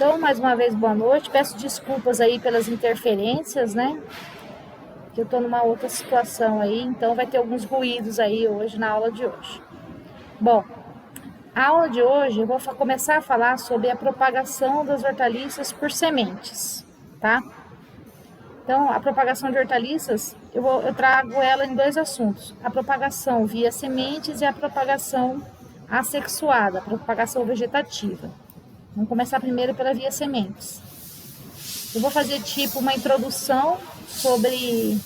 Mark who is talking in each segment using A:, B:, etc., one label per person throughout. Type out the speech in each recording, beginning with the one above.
A: Então, mais uma vez, boa noite. Peço desculpas aí pelas interferências, né? Que eu tô numa outra situação aí, então vai ter alguns ruídos aí hoje na aula de hoje. Bom, a aula de hoje eu vou começar a falar sobre a propagação das hortaliças por sementes, tá? Então, a propagação de hortaliças, eu trago ela em dois assuntos. A propagação via sementes e a propagação assexuada, a propagação vegetativa. Vamos começar primeiro pela via sementes. Eu vou fazer tipo uma introdução sobre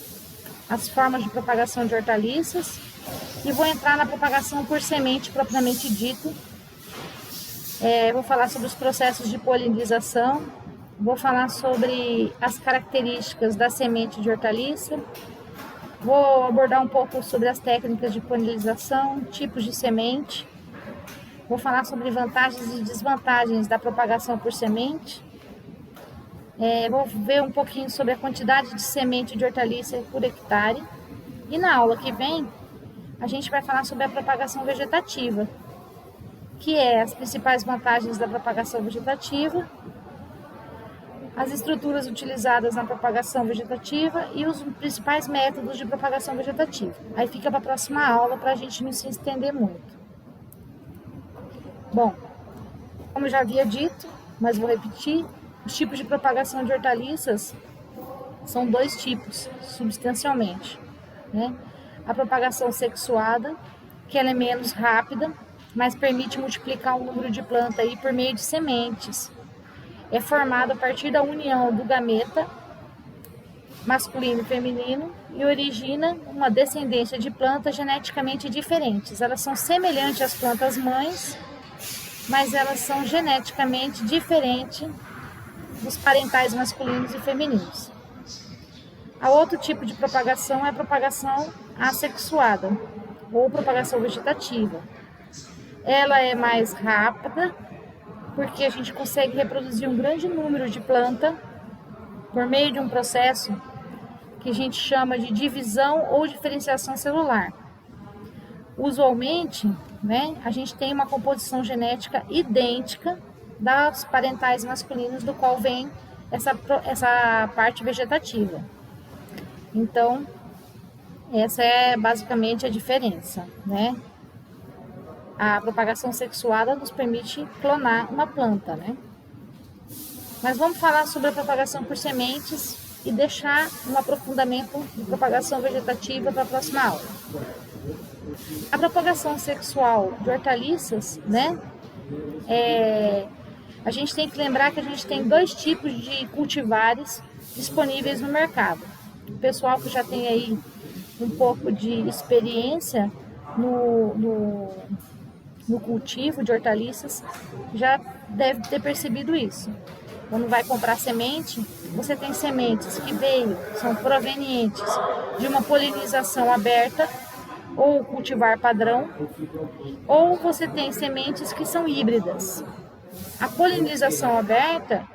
A: as formas de propagação de hortaliças e vou entrar na propagação por semente propriamente dito. Vou falar sobre os processos de polinização, vou falar sobre as características da semente de hortaliça, vou abordar um pouco sobre as técnicas de polinização, tipos de semente, vou falar sobre vantagens e desvantagens da propagação por semente, vou ver um pouquinho sobre a quantidade de semente de hortaliça por hectare. E na aula que vem, a gente vai falar sobre a propagação vegetativa, que é as principais vantagens da propagação vegetativa, as estruturas utilizadas na propagação vegetativa e os principais métodos de propagação vegetativa. Aí fica para a próxima aula para a gente não se estender muito. Bom, como eu já havia dito, mas vou repetir, os tipos de propagação de hortaliças são dois tipos, substancialmente, né? A propagação sexuada, que ela é menos rápida, mas permite multiplicar o número de plantas aí por meio de sementes. É formada a partir da união do gameta masculino e feminino e origina uma descendência de plantas geneticamente diferentes. Elas são semelhantes às plantas mães, mas elas são geneticamente diferentes dos parentais masculinos e femininos. A outro tipo de propagação é a propagação assexuada, ou propagação vegetativa. Ela é mais rápida, porque a gente consegue reproduzir um grande número de plantas por meio de um processo que a gente chama de divisão ou diferenciação celular. Usualmente, né, a gente tem uma composição genética idêntica das parentais masculinos, do qual vem essa parte vegetativa. Então, essa é basicamente a diferença, né? A propagação sexuada nos permite clonar uma planta, né? Mas vamos falar sobre a propagação por sementes e deixar um aprofundamento de propagação vegetativa para a próxima aula. A propagação sexual de hortaliças, né? A gente tem que lembrar que a gente tem dois tipos de cultivares disponíveis no mercado. O pessoal que já tem aí um pouco de experiência no cultivo de hortaliças já deve ter percebido isso. Quando vai comprar semente, você tem sementes que são provenientes de uma polinização aberta ou cultivar padrão, ou você tem sementes que são híbridas. A polinização aberta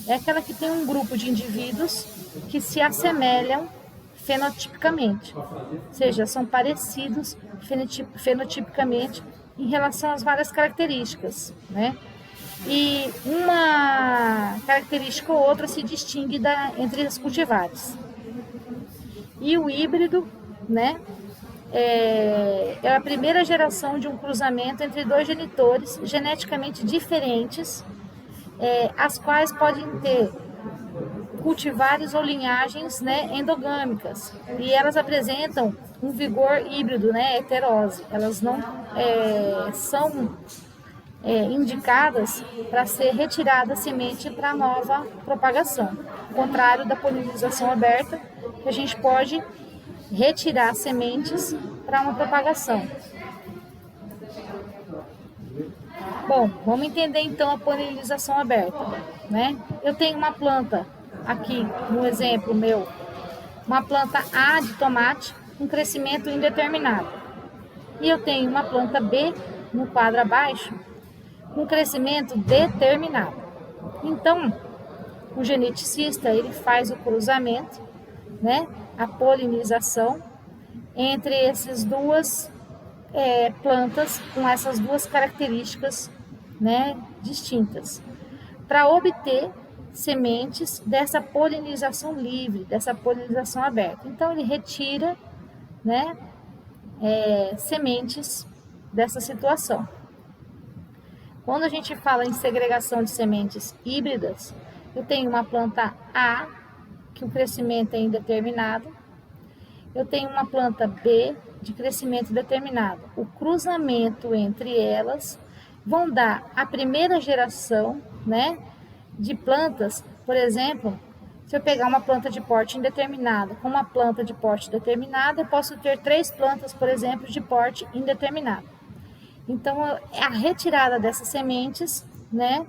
A: é aquela que tem um grupo de indivíduos que se assemelham fenotipicamente, ou seja, são parecidos fenotipicamente em relação às várias características, né? E uma característica ou outra se distingue entre as cultivares. E o híbrido, né, é a primeira geração de um cruzamento entre dois genitores geneticamente diferentes, as quais podem ter cultivares ou linhagens, né, endogâmicas, e elas apresentam um vigor híbrido, né, heterose. Elas não são indicadas para ser retirada a semente para nova propagação, ao contrário da polinização aberta, que a gente pode retirar sementes para uma propagação. Bom, vamos entender então a polinização aberta, né? Eu tenho uma planta aqui, no exemplo meu, uma planta A de tomate com crescimento indeterminado. E eu tenho uma planta B no quadro abaixo com crescimento determinado. Então, o geneticista ele faz o cruzamento, né, a polinização entre essas duas plantas com essas duas características, né, distintas. para obter sementes dessa polinização livre, dessa polinização aberta. Então, ele retira, né, sementes dessa situação. Quando a gente fala em segregação de sementes híbridas, eu tenho uma planta A, que o crescimento é indeterminado, eu tenho uma planta B, de crescimento determinado. O cruzamento entre elas vão dar a primeira geração, né, de plantas. Por exemplo, se eu pegar uma planta de porte indeterminado com uma planta de porte determinado, eu posso ter 3 plantas, por exemplo, de porte indeterminado. Então, a retirada dessas sementes, né,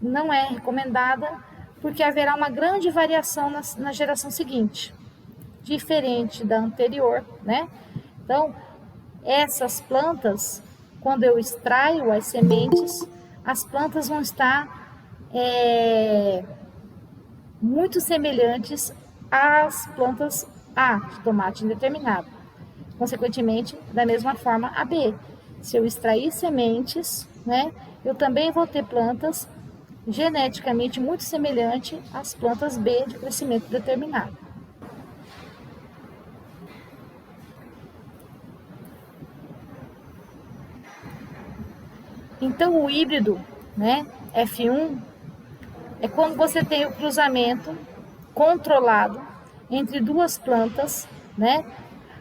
A: não é recomendada, porque haverá uma grande variação na geração seguinte, diferente da anterior, né? Então, essas plantas, quando eu extraio as sementes, as plantas vão estar muito semelhantes às plantas A, de tomate indeterminado. Consequentemente, da mesma forma, a B. Se eu extrair sementes, né, eu também vou ter plantas geneticamente muito semelhantes às plantas B de crescimento determinado. Então, o híbrido, né, F1, é quando você tem o cruzamento controlado entre 2 plantas, né?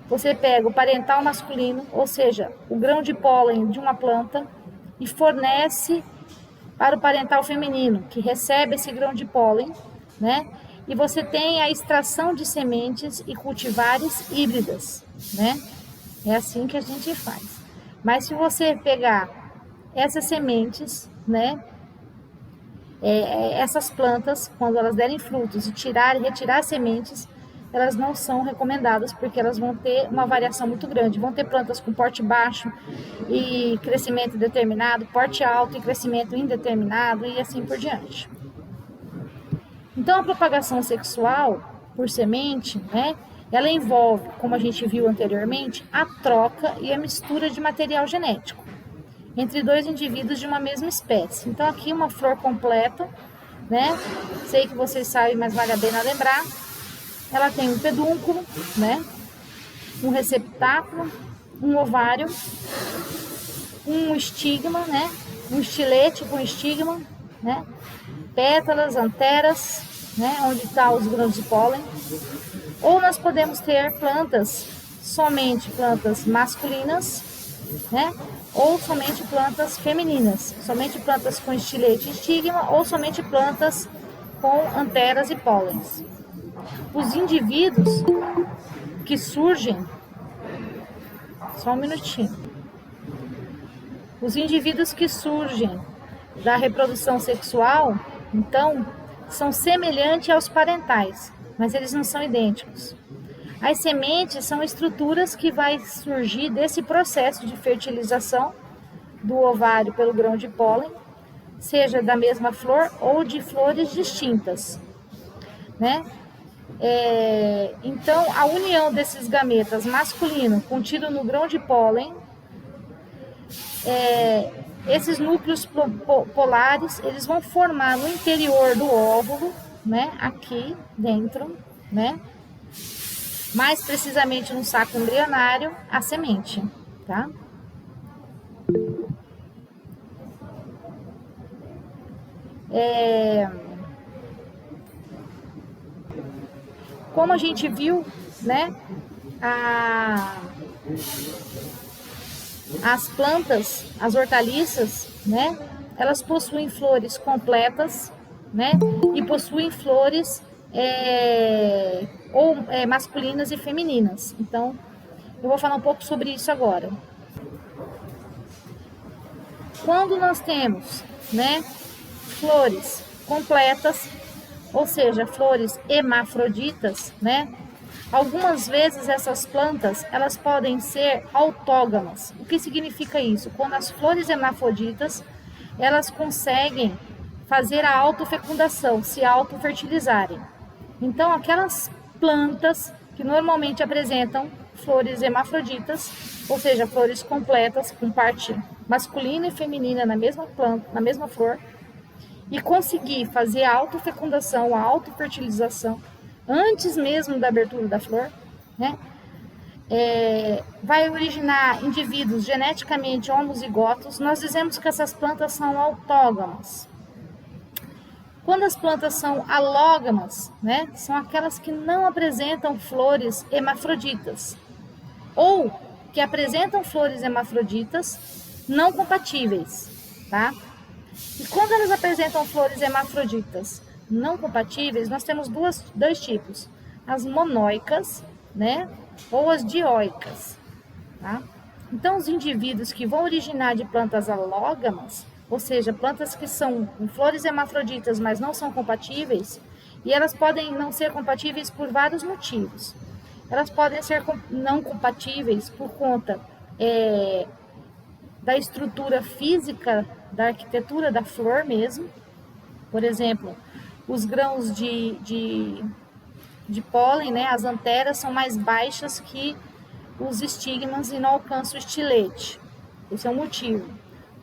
A: Você pega o parental masculino, ou seja, o grão de pólen de uma planta, e fornece para o parental feminino, que recebe esse grão de pólen, né? E você tem a extração de sementes e cultivares híbridas, né? É assim que a gente faz. Mas se você pegar essas sementes, né? Essas plantas, quando elas derem frutos e retirar sementes, elas não são recomendadas, porque elas vão ter uma variação muito grande. Vão ter plantas com porte baixo e crescimento determinado, porte alto e crescimento indeterminado, e assim por diante. Então, a propagação sexual por semente, né, ela envolve, como a gente viu anteriormente, a troca e a mistura de material genético entre 2 indivíduos de uma mesma espécie. Então, aqui uma flor completa, né? Sei que vocês sabem, mas vale a pena lembrar. Ela tem um pedúnculo, né? Um receptáculo, um ovário, um estigma, né? Um estilete com estigma, né? Pétalas, anteras, né? Onde estão os grãos de pólen. Ou nós podemos ter somente plantas masculinas, né? Ou somente plantas femininas, somente plantas com estilete e estigma, ou somente plantas com anteras e pólens. Os indivíduos que surgem, só um minutinho, os indivíduos que surgem da reprodução sexual, então, são semelhantes aos parentais, mas eles não são idênticos. As sementes são estruturas que vai surgir desse processo de fertilização do ovário pelo grão de pólen, seja da mesma flor ou de flores distintas, né? Então, a união desses gametas masculino contido no grão de pólen, esses núcleos polares, eles vão formar no interior do óvulo, né? Aqui dentro, né? Mais precisamente no saco embrionário, a semente, tá? Como a gente viu, né? As plantas, as hortaliças, né? Elas possuem flores completas, né? E possuem flores masculinas e femininas. Então, eu vou falar um pouco sobre isso agora. Quando nós temos, né, flores completas, ou seja, flores hermafroditas, né? Algumas vezes essas plantas, elas podem ser autógamas. O que significa isso? Quando as flores hermafroditas, elas conseguem fazer a autofecundação, se autofertilizarem. Então, aquelas plantas que normalmente apresentam flores hermafroditas, ou seja, flores completas com parte masculina e feminina na mesma planta, na mesma flor, e conseguir fazer a autofecundação, a autofertilização, antes mesmo da abertura da flor, né? Vai originar indivíduos geneticamente homozigotos. Nós dizemos que essas plantas são autógamas. Quando as plantas são alógamas, né, são aquelas que não apresentam flores hermafroditas, ou que apresentam flores hermafroditas não compatíveis, tá? E quando elas apresentam flores hermafroditas não compatíveis, nós temos dois tipos: as monóicas, né, ou as dioicas, tá? Então, os indivíduos que vão originar de plantas alógamas, ou seja, plantas que são com flores hermafroditas, mas não são compatíveis, e elas podem não ser compatíveis por vários motivos. Elas podem ser não compatíveis por conta da estrutura física, da arquitetura da flor mesmo. Por exemplo, os grãos de pólen, né, as anteras são mais baixas que os estigmas e não alcançam o estilete. Esse é um motivo.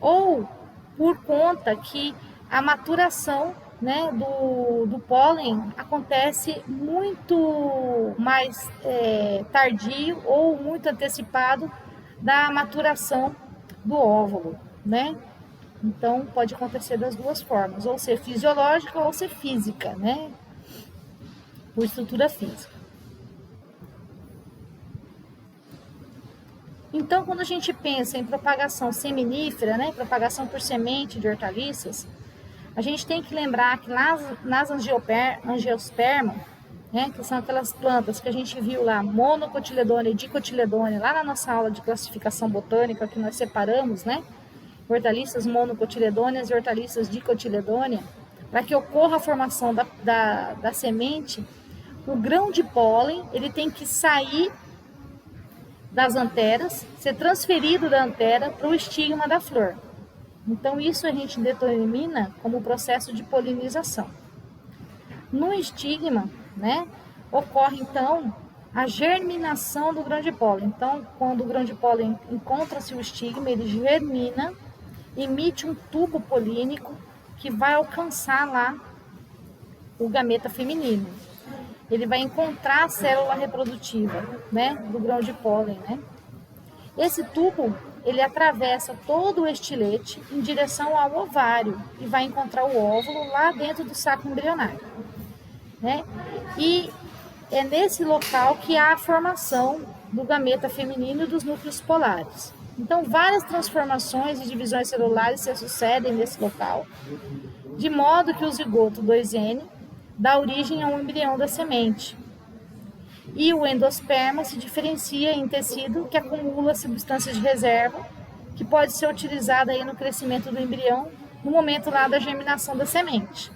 A: Ou por conta que a maturação, né, do pólen acontece muito mais tardio ou muito antecipado da maturação do óvulo, né? Então pode acontecer das duas formas, ou ser fisiológica ou ser física, né? Por estrutura física. Então, quando a gente pensa em propagação seminífera, né, propagação por semente de hortaliças, a gente tem que lembrar que nas angiosperma, né, que são aquelas plantas que a gente viu lá, monocotiledônia e dicotiledônia, lá na nossa aula de classificação botânica, que nós separamos, né, hortaliças monocotiledôneas e hortaliças dicotiledônia, para que ocorra a formação da semente, o grão de pólen ele tem que sair das anteras, ser transferido da antera para o estigma da flor. Então, isso a gente determina como processo de polinização. No estigma, né, ocorre, então, a germinação do grão de pólen. Então, quando o grão de pólen encontra-se o estigma, ele germina, emite um tubo polínico que vai alcançar lá o gameta feminino. Ele vai encontrar a célula reprodutiva, né, do grão de pólen, né? Esse tubo, ele atravessa todo o estilete em direção ao ovário e vai encontrar o óvulo lá dentro do saco embrionário, né? E é nesse local que há a formação do gameta feminino e dos núcleos polares. Então, várias transformações e divisões celulares se sucedem nesse local, de modo que o zigoto 2N dá origem a um embrião da semente. E o endosperma se diferencia em tecido que acumula substâncias de reserva, que pode ser utilizada aí no crescimento do embrião no momento lá da germinação da semente,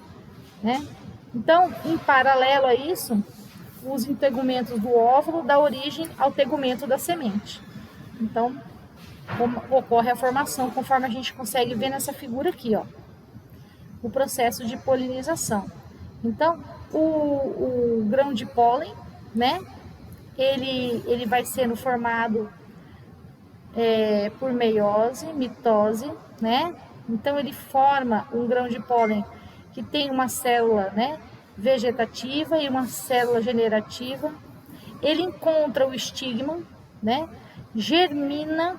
A: né? Então, em paralelo a isso, os integumentos do óvulo dão origem ao tegumento da semente. Então, ocorre a formação, conforme a gente consegue ver nessa figura aqui, ó, o processo de polinização. Então, o grão de pólen, né, ele vai sendo formado por meiose, mitose, né? Então, ele forma um grão de pólen que tem uma célula, né, vegetativa e uma célula generativa. Ele encontra o estigma, né, germina,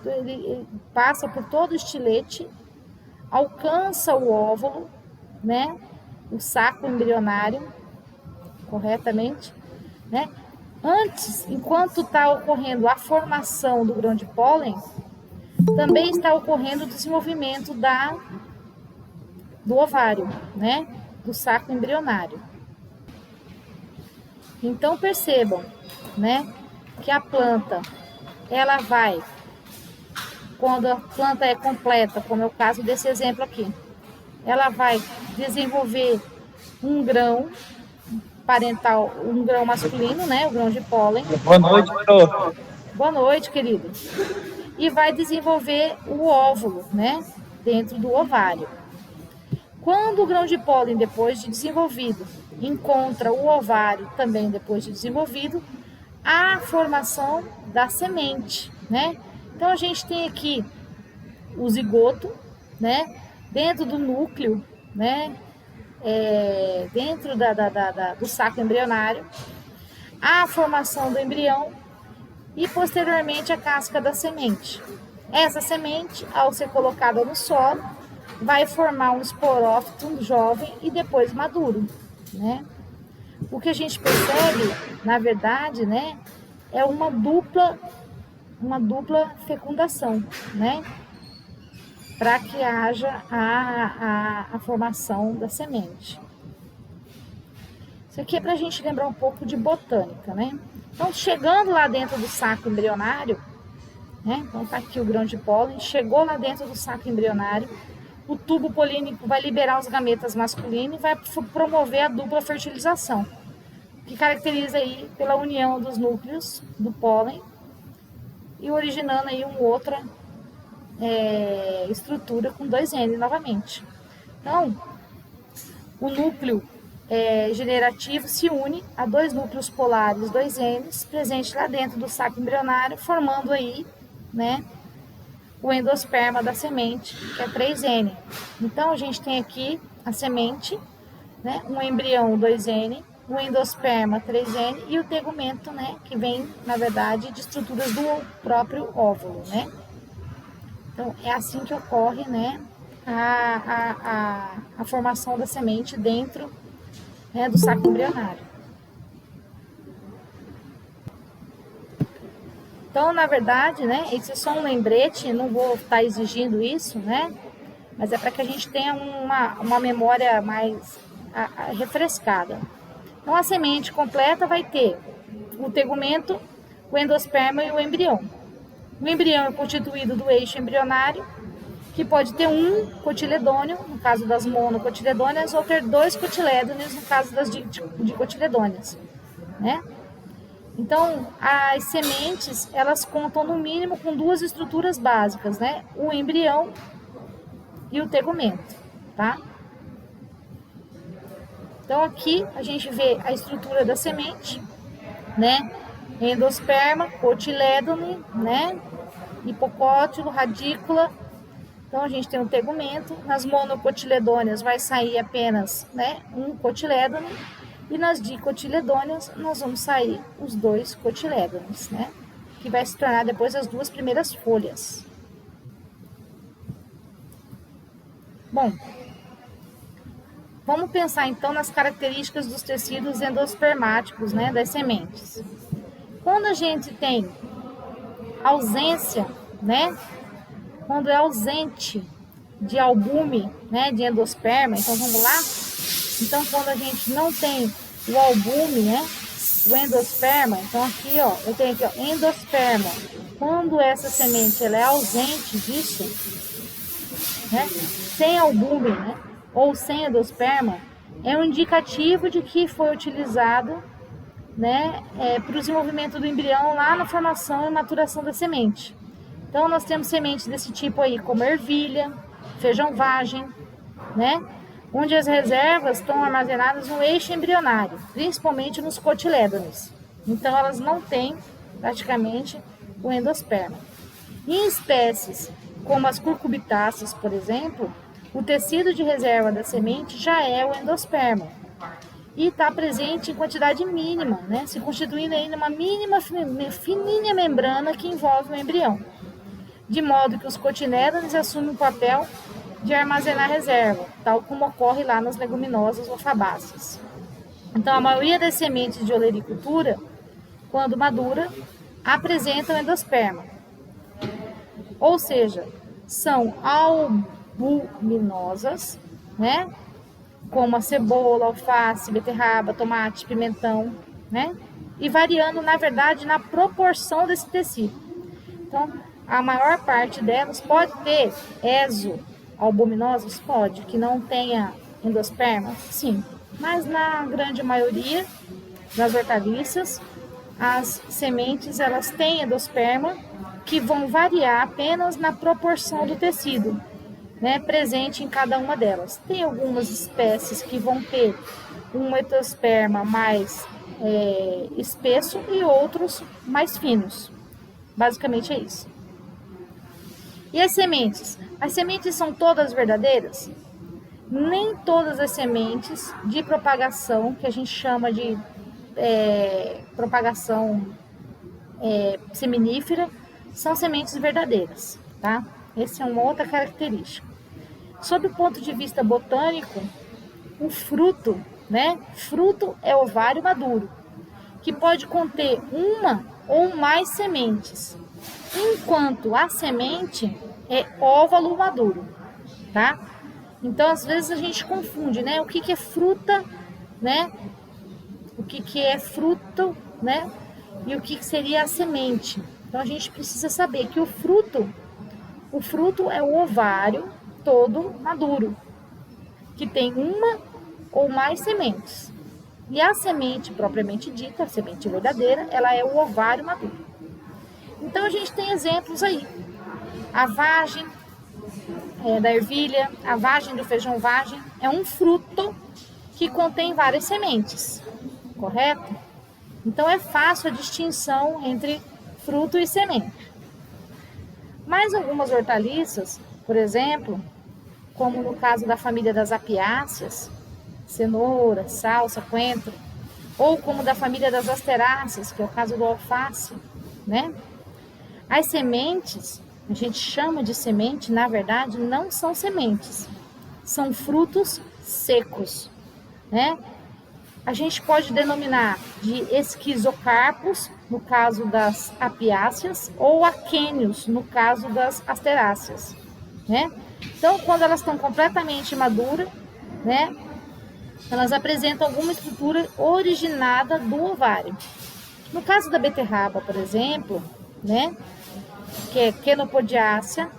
A: ele passa por todo o estilete, alcança o óvulo, né, o saco embrionário, corretamente, né? Antes, enquanto está ocorrendo a formação do grão de pólen, também está ocorrendo o desenvolvimento do ovário, né, do saco embrionário. Então percebam, né, que a planta, ela vai, quando a planta é completa, como é o caso desse exemplo aqui, ela vai desenvolver um grão parental, um grão masculino, né, o grão de pólen.
B: Boa noite, doutor.
A: Boa noite, querido. E vai desenvolver o óvulo, né, dentro do ovário. Quando o grão de pólen, depois de desenvolvido, encontra o ovário também depois de desenvolvido, há a formação da semente, né? Então a gente tem aqui o zigoto, né, dentro do núcleo, né? Dentro do saco embrionário, a formação do embrião e posteriormente a casca da semente. Essa semente, ao ser colocada no solo, vai formar um esporófito jovem e depois maduro, né? O que a gente percebe, na verdade, né, é uma dupla fecundação, né? Para que haja a formação da semente. Isso aqui é para a gente lembrar um pouco de botânica, né? Então, chegando lá dentro do saco embrionário, né? Então, tá aqui o grão de pólen, chegou lá dentro do saco embrionário, o tubo polínico vai liberar os gametas masculinos e vai promover a dupla fertilização, que caracteriza aí pela união dos núcleos do pólen e originando aí uma outra estrutura com 2N novamente. Então, o núcleo generativo se une a dois núcleos polares 2Ns presentes lá dentro do saco embrionário, formando aí, né, o endosperma da semente, que é 3N. Então, a gente tem aqui a semente, né, um embrião 2N, um endosperma 3N e o tegumento, né, que vem, na verdade, de estruturas do próprio óvulo, né. Então, é assim que ocorre, né, a formação da semente dentro, né, do saco embrionário. Então, na verdade, né, esse é só um lembrete, não vou estar exigindo isso, né, mas é para que a gente tenha uma memória mais refrescada. Então, a semente completa vai ter o tegumento, o endosperma e o embrião. O embrião é constituído do eixo embrionário, que pode ter um cotiledônio, no caso das monocotiledôneas, ou ter 2 cotilédones, no caso das dicotiledôneas, né? Então, as sementes, elas contam no mínimo com 2 estruturas básicas, né? O embrião e o tegumento, tá? Então, aqui a gente vê a estrutura da semente, né? Endosperma, cotilédone, né? Hipocótilo, radícula. Então, a gente tem um tegumento. Nas monocotiledôneas vai sair apenas, né, um cotilédone. E nas dicotiledôneas nós vamos sair os 2 cotilédones, né? Que vai se tornar depois as 2 primeiras folhas. Bom, vamos pensar então nas características dos tecidos endospermáticos, né, das sementes. Quando a gente tem ausência, né, quando é ausente de albume, né, de endosperma, então vamos lá. Então, quando a gente não tem o albume, né, o endosperma, então aqui, ó, eu tenho aqui, ó, endosperma. Quando essa semente ela é ausente disso, né, sem albume, né, ou sem endosperma, é um indicativo de que foi utilizado, né, para o desenvolvimento do embrião lá na formação e maturação da semente. Então, nós temos sementes desse tipo aí, como ervilha, feijão vagem, né, onde as reservas estão armazenadas no eixo embrionário, principalmente nos cotilédones. Então, elas não têm praticamente o endosperma. Em espécies como as curcubitáceas, por exemplo, o tecido de reserva da semente já é o endosperma e está presente em quantidade mínima, né, se constituindo ainda uma mínima fininha membrana que envolve o embrião, de modo que os cotilédones assumem o papel de armazenar reserva, tal como ocorre lá nas leguminosas ou fabáceas. Então, a maioria das sementes de olericultura, quando madura, apresentam endosperma, ou seja, são albuminosas, né? Como a cebola, alface, beterraba, tomate, pimentão, né? E variando, na verdade, na proporção desse tecido. Então, a maior parte delas pode ter albuminosas? Pode, que não tenha endosperma? Sim, mas na grande maioria das hortaliças, as sementes elas têm endosperma, que vão variar apenas na proporção do tecido, né, presente em cada uma delas. Tem algumas espécies que vão ter um endosperma mais espesso e outros mais finos. Basicamente é isso. E as sementes? As sementes são todas verdadeiras? Nem todas as sementes de propagação, que a gente chama de propagação seminífera, são sementes verdadeiras, tá? Essa é uma outra característica. Sob o ponto de vista botânico, o fruto, né? Fruto é ovário maduro, que pode conter uma ou mais sementes, enquanto a semente é óvalo maduro, tá? Então, às vezes a gente confunde, né? O que é fruta, né? O que é fruto, né? E o que seria a semente. Então, a gente precisa saber que o fruto é o ovário todo maduro, que tem uma ou mais sementes. E a semente propriamente dita, a semente verdadeira, ela é o ovário maduro. Então, a gente tem exemplos aí. A vagem da ervilha, a vagem do feijão vagem, é um fruto que contém várias sementes, correto? Então, é fácil a distinção entre fruto e semente. Mas algumas hortaliças, por exemplo, como no caso da família das apiáceas, cenoura, salsa, coentro, ou como da família das asteráceas, que é o caso do alface, né? As sementes, a gente chama de semente, na verdade, não são sementes, são frutos secos, né? A gente pode denominar de esquizocarpos, no caso das apiáceas, ou aquênios, no caso das asteráceas, né? Então, quando elas estão completamente maduras, né, elas apresentam alguma estrutura originada do ovário. No caso da beterraba, por exemplo, né, que é Quenopodiácea,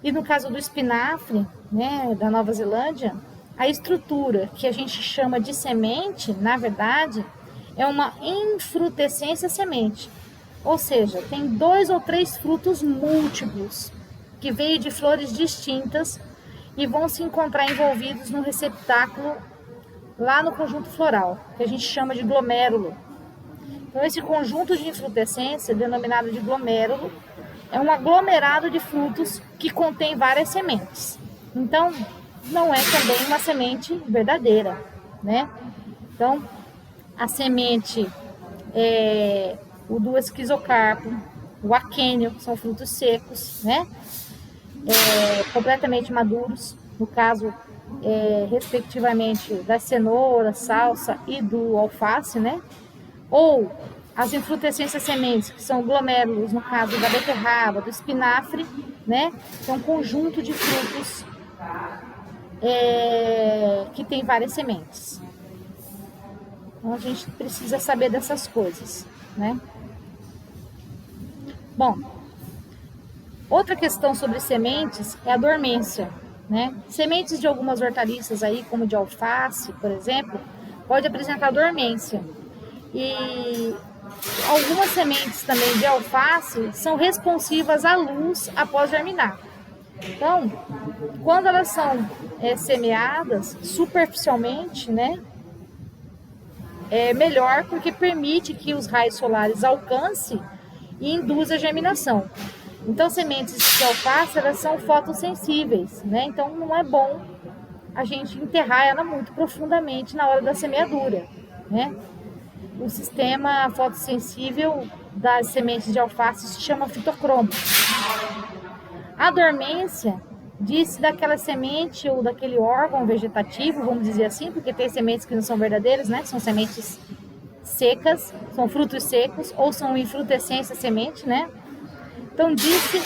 A: e no caso do espinafre, né, da Nova Zelândia, a estrutura que a gente chama de semente, na verdade, é uma infrutescência semente. Ou seja, tem 2 ou 3 frutos múltiplos que veio de flores distintas e vão se encontrar envolvidos no receptáculo lá no conjunto floral, que a gente chama de glomérulo. Então, esse conjunto de infrutescência, denominado de glomérulo, é um aglomerado de frutos que contém várias sementes. Então, não é também uma semente verdadeira, né? Então, a semente o do esquizocarpo, o aquênio, são frutos secos, né? Completamente maduros, no caso, respectivamente, da cenoura, salsa e do alface, né? Ou as infrutescências sementes, que são glomérulos, no caso da beterraba, do espinafre, né? Que é um conjunto de frutos que tem várias sementes. Então, a gente precisa saber dessas coisas, né? Bom, outra questão sobre sementes é a dormência, né? Sementes de algumas hortaliças aí, como de alface, por exemplo, pode apresentar dormência. E algumas sementes também de alface são responsivas à luz após germinar. Então, quando elas são semeadas superficialmente, né, é melhor porque permite que os raios solares alcancem e induz a germinação. Então, sementes de alface, elas são fotossensíveis, né? Então, não é bom a gente enterrar ela muito profundamente na hora da semeadura, né? O sistema fotossensível das sementes de alface se chama fitocromo. A dormência diz daquela semente ou daquele órgão vegetativo, vamos dizer assim, porque tem sementes que não são verdadeiras, né? São sementes secas, são frutos secos, ou são infrutescência semente, né? Então, disse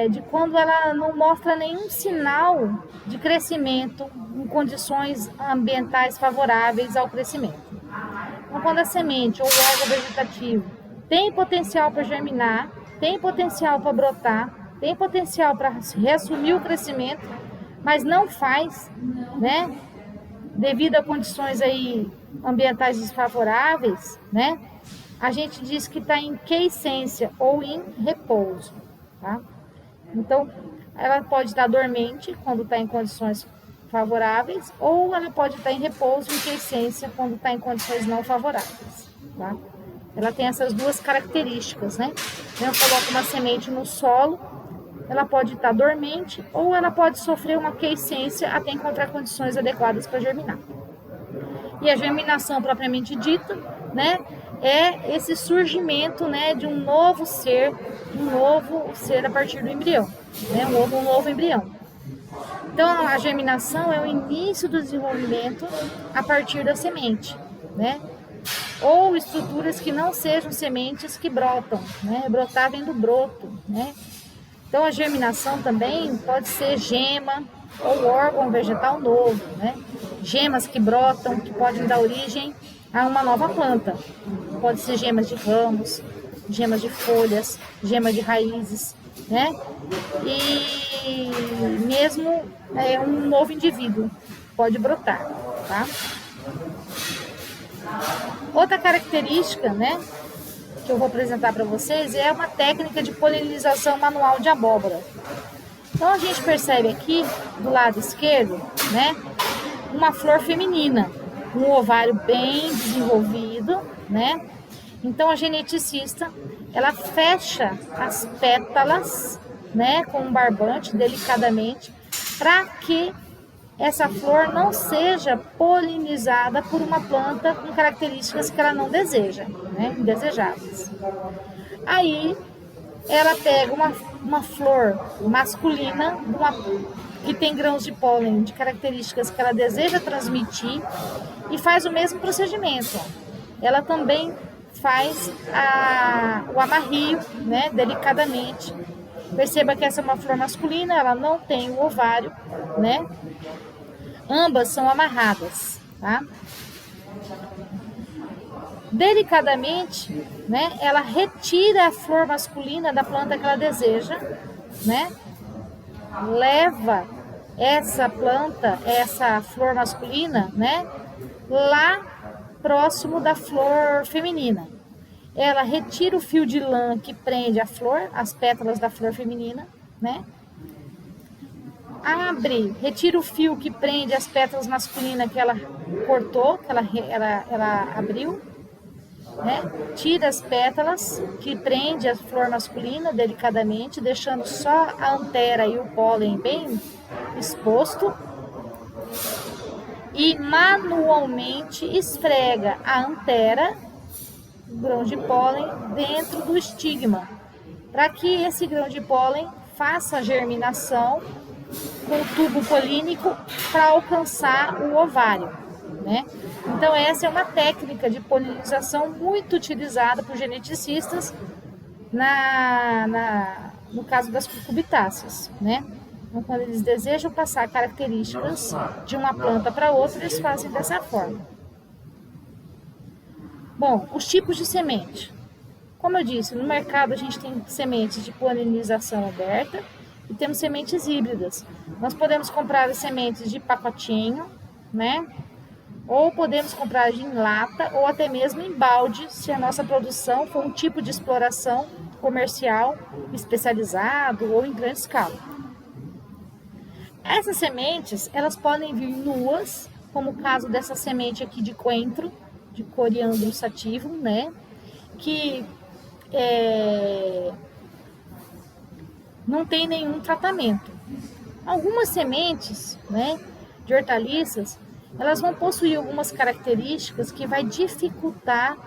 A: de quando ela não mostra nenhum sinal de crescimento em condições ambientais favoráveis ao crescimento. Então, quando a semente ou o órgão vegetativo tem potencial para germinar, tem potencial para brotar, tem potencial para reassumir o crescimento, mas não faz, né? Devido a condições aí ambientais desfavoráveis, né? A gente diz que está em quiescência ou em repouso, tá? Então, ela pode estar dormente quando está em condições favoráveis, ou ela pode estar em repouso, em quiescência, quando está em condições não favoráveis, tá? Ela tem essas duas características, né? Eu coloco uma semente no solo, ela pode estar dormente ou ela pode sofrer uma quiescência até encontrar condições adequadas para germinar. E a germinação propriamente dita, né, é esse surgimento, né, de um novo ser a partir do embrião, né, um novo embrião. Então, a germinação é o início do desenvolvimento a partir da semente, né, ou estruturas que não sejam sementes que brotam, né, brotar vem do broto, né. Então, a germinação também pode ser gema ou órgão vegetal novo, né? Gemas que brotam, que podem dar origem a uma nova planta. Pode ser gemas de ramos, gemas de folhas, gemas de raízes, né? E mesmo um novo indivíduo pode brotar, tá? Outra característica, né, que eu vou apresentar para vocês é uma técnica de polinização manual de abóbora. Então a gente percebe aqui do lado esquerdo, né, uma flor feminina, um ovário bem desenvolvido, né? Então a geneticista, ela fecha as pétalas, né, com um barbante delicadamente, para que essa flor não seja polinizada por uma planta com características que ela não deseja, né, indesejáveis. Aí ela pega uma flor masculina, que tem grãos de pólen de características que ela deseja transmitir e faz o mesmo procedimento. Ela também faz o amarrio, né, delicadamente. Perceba que essa é uma flor masculina, ela não tem o ovário, né? Ambas são amarradas, tá? Delicadamente, né, ela retira a flor masculina da planta que ela deseja, né? Leva essa planta, essa flor masculina, né, lá próximo da flor feminina. Ela retira o fio de lã que prende a flor, as pétalas da flor feminina, né? Retira o fio que prende as pétalas masculinas que ela cortou, que ela abriu, né? Tira as pétalas que prende a flor masculina delicadamente, deixando só a antera e o pólen bem exposto, e manualmente esfrega a antera, o grão de pólen, dentro do estigma, para que esse grão de pólen faça a germinação com o tubo polínico para alcançar o ovário, né? Então essa é uma técnica de polinização muito utilizada por geneticistas no caso das cucurbitáceas, né? Então, quando eles desejam passar características de uma planta para outra, eles fazem dessa forma. Bom, os tipos de semente. Como eu disse, no mercado a gente tem sementes de polinização aberta e temos sementes híbridas. Nós podemos comprar as sementes de pacotinho, né? Ou podemos comprar em lata ou até mesmo em balde, se a nossa produção for um tipo de exploração comercial especializado ou em grande escala. Essas sementes, elas podem vir nuas, como o caso dessa semente aqui de coentro, de coriandro sativum, né? Que não tem nenhum tratamento. Algumas sementes, né, de hortaliças, elas vão possuir algumas características que vai dificultar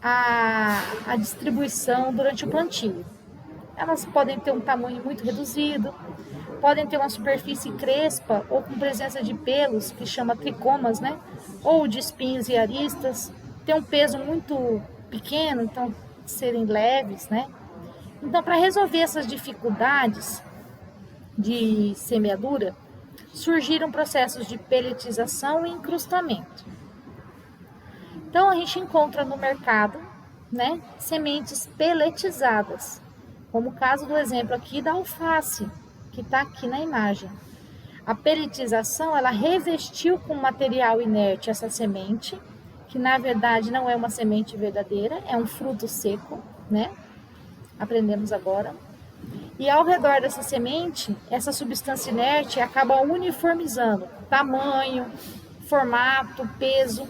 A: a distribuição durante o plantio. Elas podem ter um tamanho muito reduzido, podem ter uma superfície crespa ou com presença de pelos, que chama tricomas, né? Ou de espinhos e aristas, ter um peso muito pequeno, então serem leves, né? Então, para resolver essas dificuldades de semeadura, surgiram processos de pelletização e incrustamento. Então, a gente encontra no mercado, né, sementes pelletizadas, como o caso do exemplo aqui da alface, que está aqui na imagem. A pelletização, ela revestiu com material inerte essa semente, que na verdade não é uma semente verdadeira, é um fruto seco, né? Aprendemos agora. E ao redor dessa semente, essa substância inerte acaba uniformizando tamanho, formato, peso.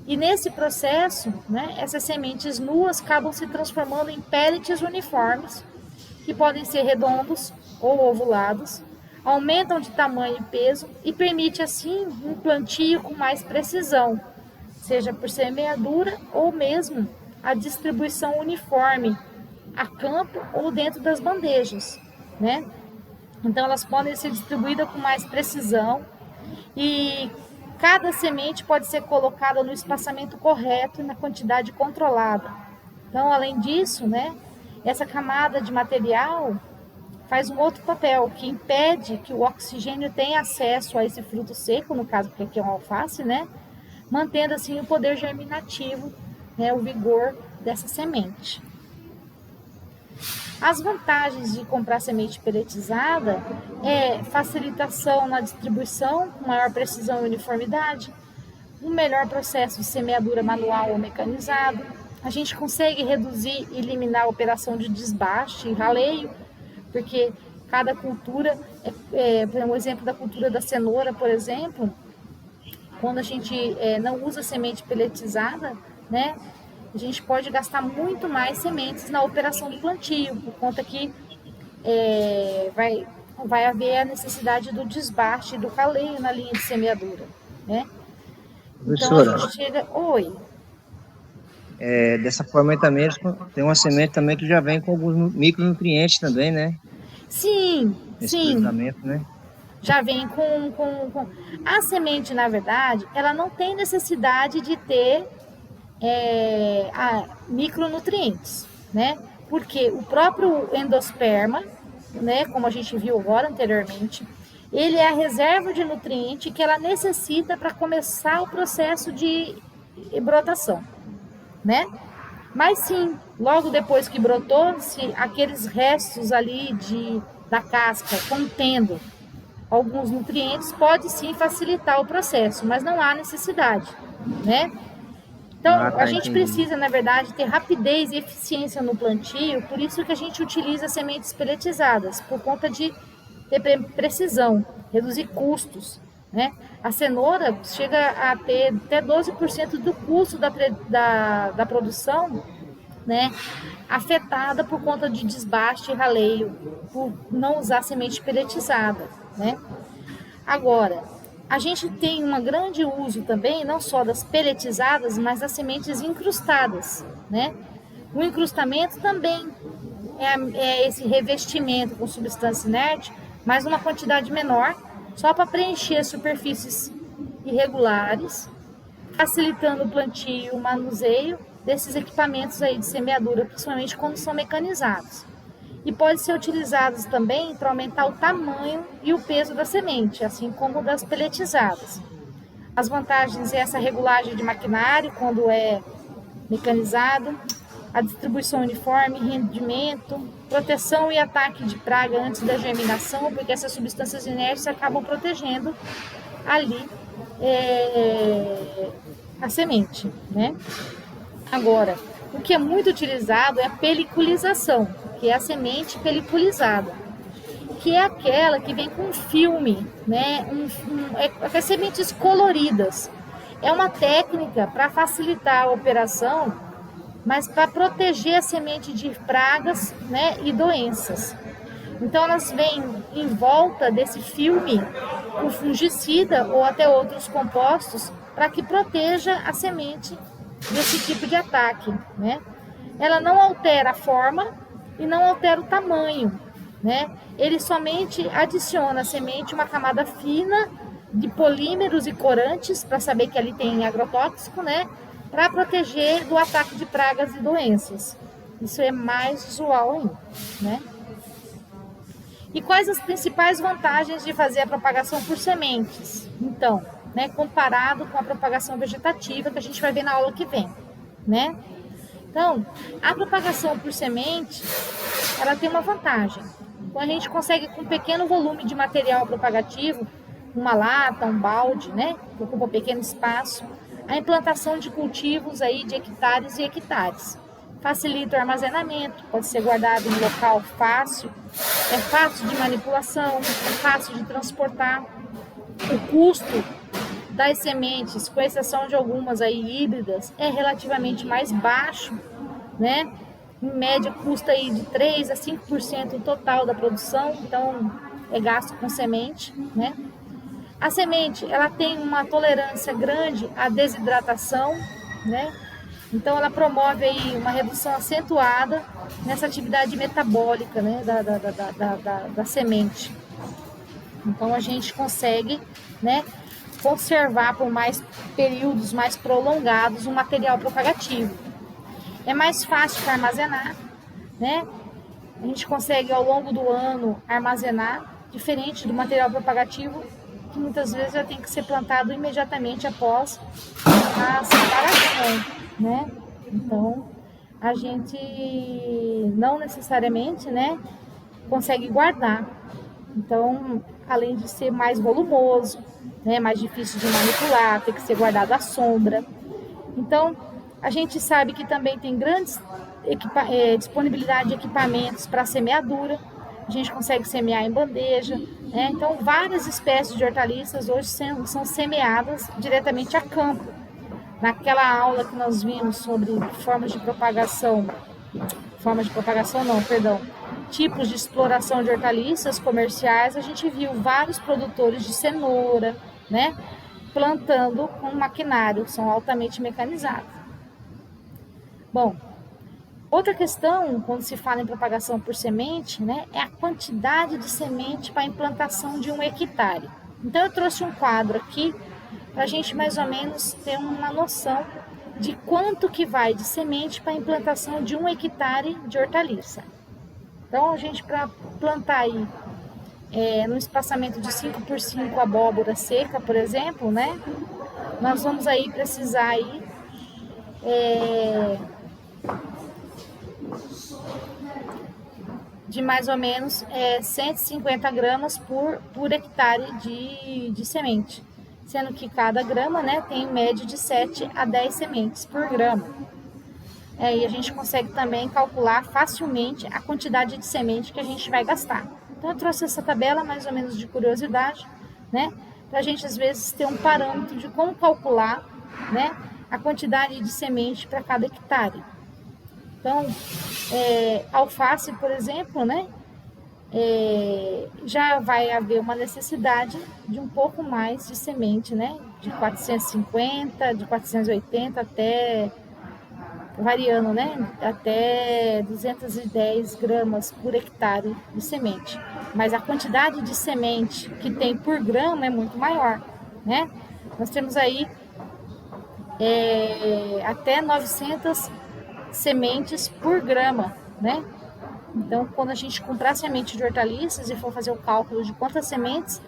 A: E nesse processo, né, essas sementes nuas acabam se transformando em pellets uniformes, que podem ser redondos ou ovulados, aumentam de tamanho e peso e permite assim um plantio com mais precisão, seja por semeadura ou mesmo a distribuição uniforme a campo ou dentro das bandejas, né? Então elas podem ser distribuídas com mais precisão e cada semente pode ser colocada no espaçamento correto e na quantidade controlada. Então, além disso, né, essa camada de material faz um outro papel, que impede que o oxigênio tenha acesso a esse fruto seco, no caso, porque aqui é uma alface, né, mantendo assim o poder germinativo, né, o vigor dessa semente. As vantagens de comprar semente pelletizada é facilitação na distribuição, com maior precisão e uniformidade, um melhor processo de semeadura manual ou mecanizado. A gente consegue reduzir e eliminar a operação de desbaste e raleio, porque cada cultura, um exemplo da cultura da cenoura, por exemplo, quando a gente não usa semente pelletizada, né, a gente pode gastar muito mais sementes na operação do plantio, por conta que vai haver a necessidade do desbaste e do raleio na linha de semeadura, né? Então a gente chega... Oi.
B: Dessa forma aí também tem uma semente também que já vem com alguns micronutrientes também, né?
A: Sim,
B: Nesse
A: sim.
B: tratamento, né?
A: Já vem com... A semente, na verdade, ela não tem necessidade de ter micronutrientes, né? Porque o próprio endosperma, né, como a gente viu agora anteriormente, ele é a reserva de nutriente que ela necessita para começar o processo de brotação, né? Mas sim, logo depois que brotou, se aqueles restos ali da casca contendo alguns nutrientes, pode sim facilitar o processo, mas não há necessidade, né? Então, a gente precisa, na verdade, ter rapidez e eficiência no plantio, por isso que a gente utiliza sementes pelletizadas, por conta de ter precisão, reduzir custos, né? A cenoura chega a ter até 12% do custo da produção, né, afetada por conta de desbaste e raleio, por não usar semente pelletizada, né? Agora, a gente tem um grande uso também, não só das pelletizadas, mas das sementes incrustadas, né? O incrustamento também é esse revestimento com substância inerte, mas uma quantidade menor, só para preencher superfícies irregulares, facilitando o plantio e o manuseio desses equipamentos aí de semeadura, principalmente quando são mecanizados. E pode ser utilizados também para aumentar o tamanho e o peso da semente, assim como das pelletizadas. As vantagens é essa regulagem de maquinário quando é mecanizado, a distribuição uniforme, rendimento, proteção e ataque de praga antes da germinação, porque essas substâncias inertes acabam protegendo ali a semente, né? Agora, o que é muito utilizado é a peliculização, que é a semente peliculizada, que é aquela que vem com filme, né? As sementes coloridas. É uma técnica para facilitar a operação, mas para proteger a semente de pragas, né, e doenças. Então elas vêm em volta desse filme com fungicida ou até outros compostos para que proteja a semente desse tipo de ataque, né? Ela não altera a forma e não altera o tamanho, né? Ele somente adiciona à semente uma camada fina de polímeros e corantes para saber que ali tem agrotóxico, né? Para proteger do ataque de pragas e doenças. Isso é mais usual ainda, né? E quais as principais vantagens de fazer a propagação por sementes? Então, né, comparado com a propagação vegetativa que a gente vai ver na aula que vem, né? Então, a propagação por semente, ela tem uma vantagem. Então, a gente consegue, com um pequeno volume de material propagativo, uma lata, um balde, né, que ocupa um pequeno espaço, a implantação de cultivos aí de hectares e hectares. Facilita o armazenamento, pode ser guardado em local fácil, é fácil de manipulação, é fácil de transportar. O custo das sementes, com exceção de algumas aí híbridas, é relativamente mais baixo, né? em média custa aí de 3 a 5% total da produção, então é gasto com semente, né? A semente, ela tem uma tolerância grande à desidratação, né? Então ela promove aí uma redução acentuada nessa atividade metabólica, né, da semente. Então a gente consegue, né, conservar por mais períodos mais prolongados um material propagativo. É mais fácil para armazenar, né? A gente consegue ao longo do ano armazenar, diferente do material propagativo, que muitas vezes já tem que ser plantado imediatamente após a separação, né? Então a gente não necessariamente, né, consegue guardar. Então, além de ser mais volumoso, né, mais difícil de manipular, tem que ser guardado à sombra. Então, a gente sabe que também tem grandes disponibilidade de equipamentos para semeadura. A gente consegue semear em bandeja, né? Então, várias espécies de hortaliças hoje são semeadas diretamente a campo. Naquela aula que nós vimos sobre tipos de exploração de hortaliças comerciais, a gente viu vários produtores de cenoura, né, plantando com maquinário, são altamente mecanizados. Bom, outra questão, quando se fala em propagação por semente, né, é a quantidade de semente para a implantação de 1 hectare. Então, eu trouxe um quadro aqui para a gente mais ou menos ter uma noção de quanto que vai de semente para a implantação de 1 hectare de hortaliça. Então, a gente, para plantar aí no espaçamento de 5 por 5 abóbora seca, por exemplo, né, nós vamos aí precisar aí, de mais ou menos 150 gramas por hectare de semente, sendo que cada grama, né, tem em média de 7 a 10 sementes por grama. E a gente consegue também calcular facilmente a quantidade de semente que a gente vai gastar. Então eu trouxe essa tabela mais ou menos de curiosidade, né, para a gente às vezes ter um parâmetro de como calcular, né, a quantidade de semente para cada hectare. Então, alface, por exemplo, né, já vai haver uma necessidade de um pouco mais de semente, né, de 450, de 480 até, variando, né, até 210 gramas por hectare de semente. Mas a quantidade de semente que tem por grama é muito maior, né? Nós temos aí até 900 sementes por grama, né? Então, quando a gente comprar semente de hortaliças e for fazer o cálculo de quantas sementes,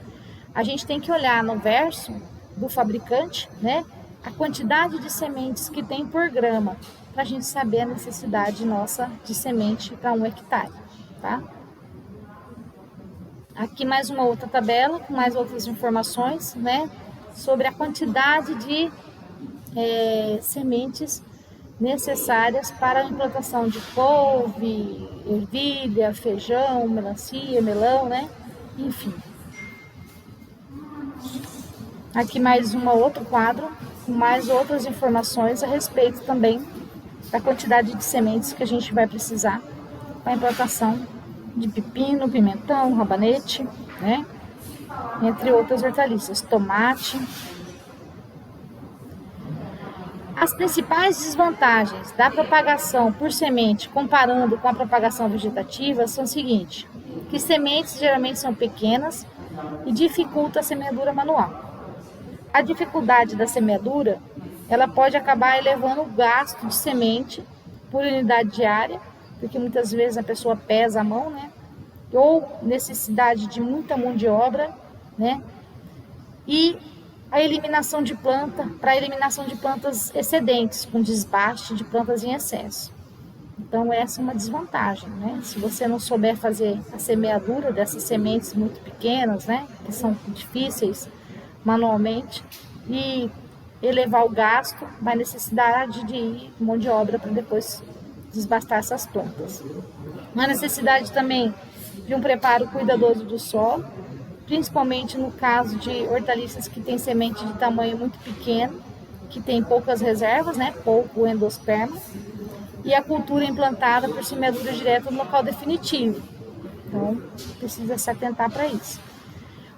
A: a gente tem que olhar no verso do fabricante, né, a quantidade de sementes que tem por grama, para a gente saber a necessidade nossa de semente para 1 hectare, tá? Aqui mais uma outra tabela com mais outras informações, né, sobre a quantidade de sementes necessárias para a implantação de couve, ervilha, feijão, melancia, melão, né? Enfim. Aqui mais outro quadro com mais outras informações a respeito também da quantidade de sementes que a gente vai precisar para a implantação de pepino, pimentão, rabanete, né? Entre outras hortaliças, tomate. As principais desvantagens da propagação por semente comparando com a propagação vegetativa são o seguinte, que sementes geralmente são pequenas e dificulta a semeadura manual. A dificuldade da semeadura, ela pode acabar elevando o gasto de semente por unidade diária, porque muitas vezes a pessoa pesa a mão, né? Ou necessidade de muita mão de obra, né? E a eliminação de planta, para a eliminação de plantas excedentes, com desbaste de plantas em excesso. Então essa é uma desvantagem, né? Se você não souber fazer a semeadura dessas sementes muito pequenas, né, que são difíceis manualmente, e elevar o gasto, vai necessidade de mão de obra para depois desbastar essas plantas. Uma necessidade também de um preparo cuidadoso do solo, principalmente no caso de hortaliças que têm semente de tamanho muito pequeno, que tem poucas reservas, né, pouco endosperma. e a cultura implantada por semeadura direta no local definitivo. Então, precisa se atentar para isso.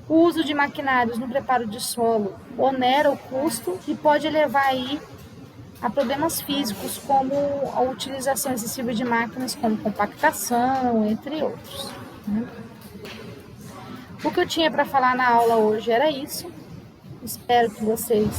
A: O uso de maquinários no preparo de solo onera o custo e pode levar aí a problemas físicos, como a utilização excessiva de máquinas como compactação, entre outros. O que eu tinha para falar na aula hoje era isso. Espero que vocês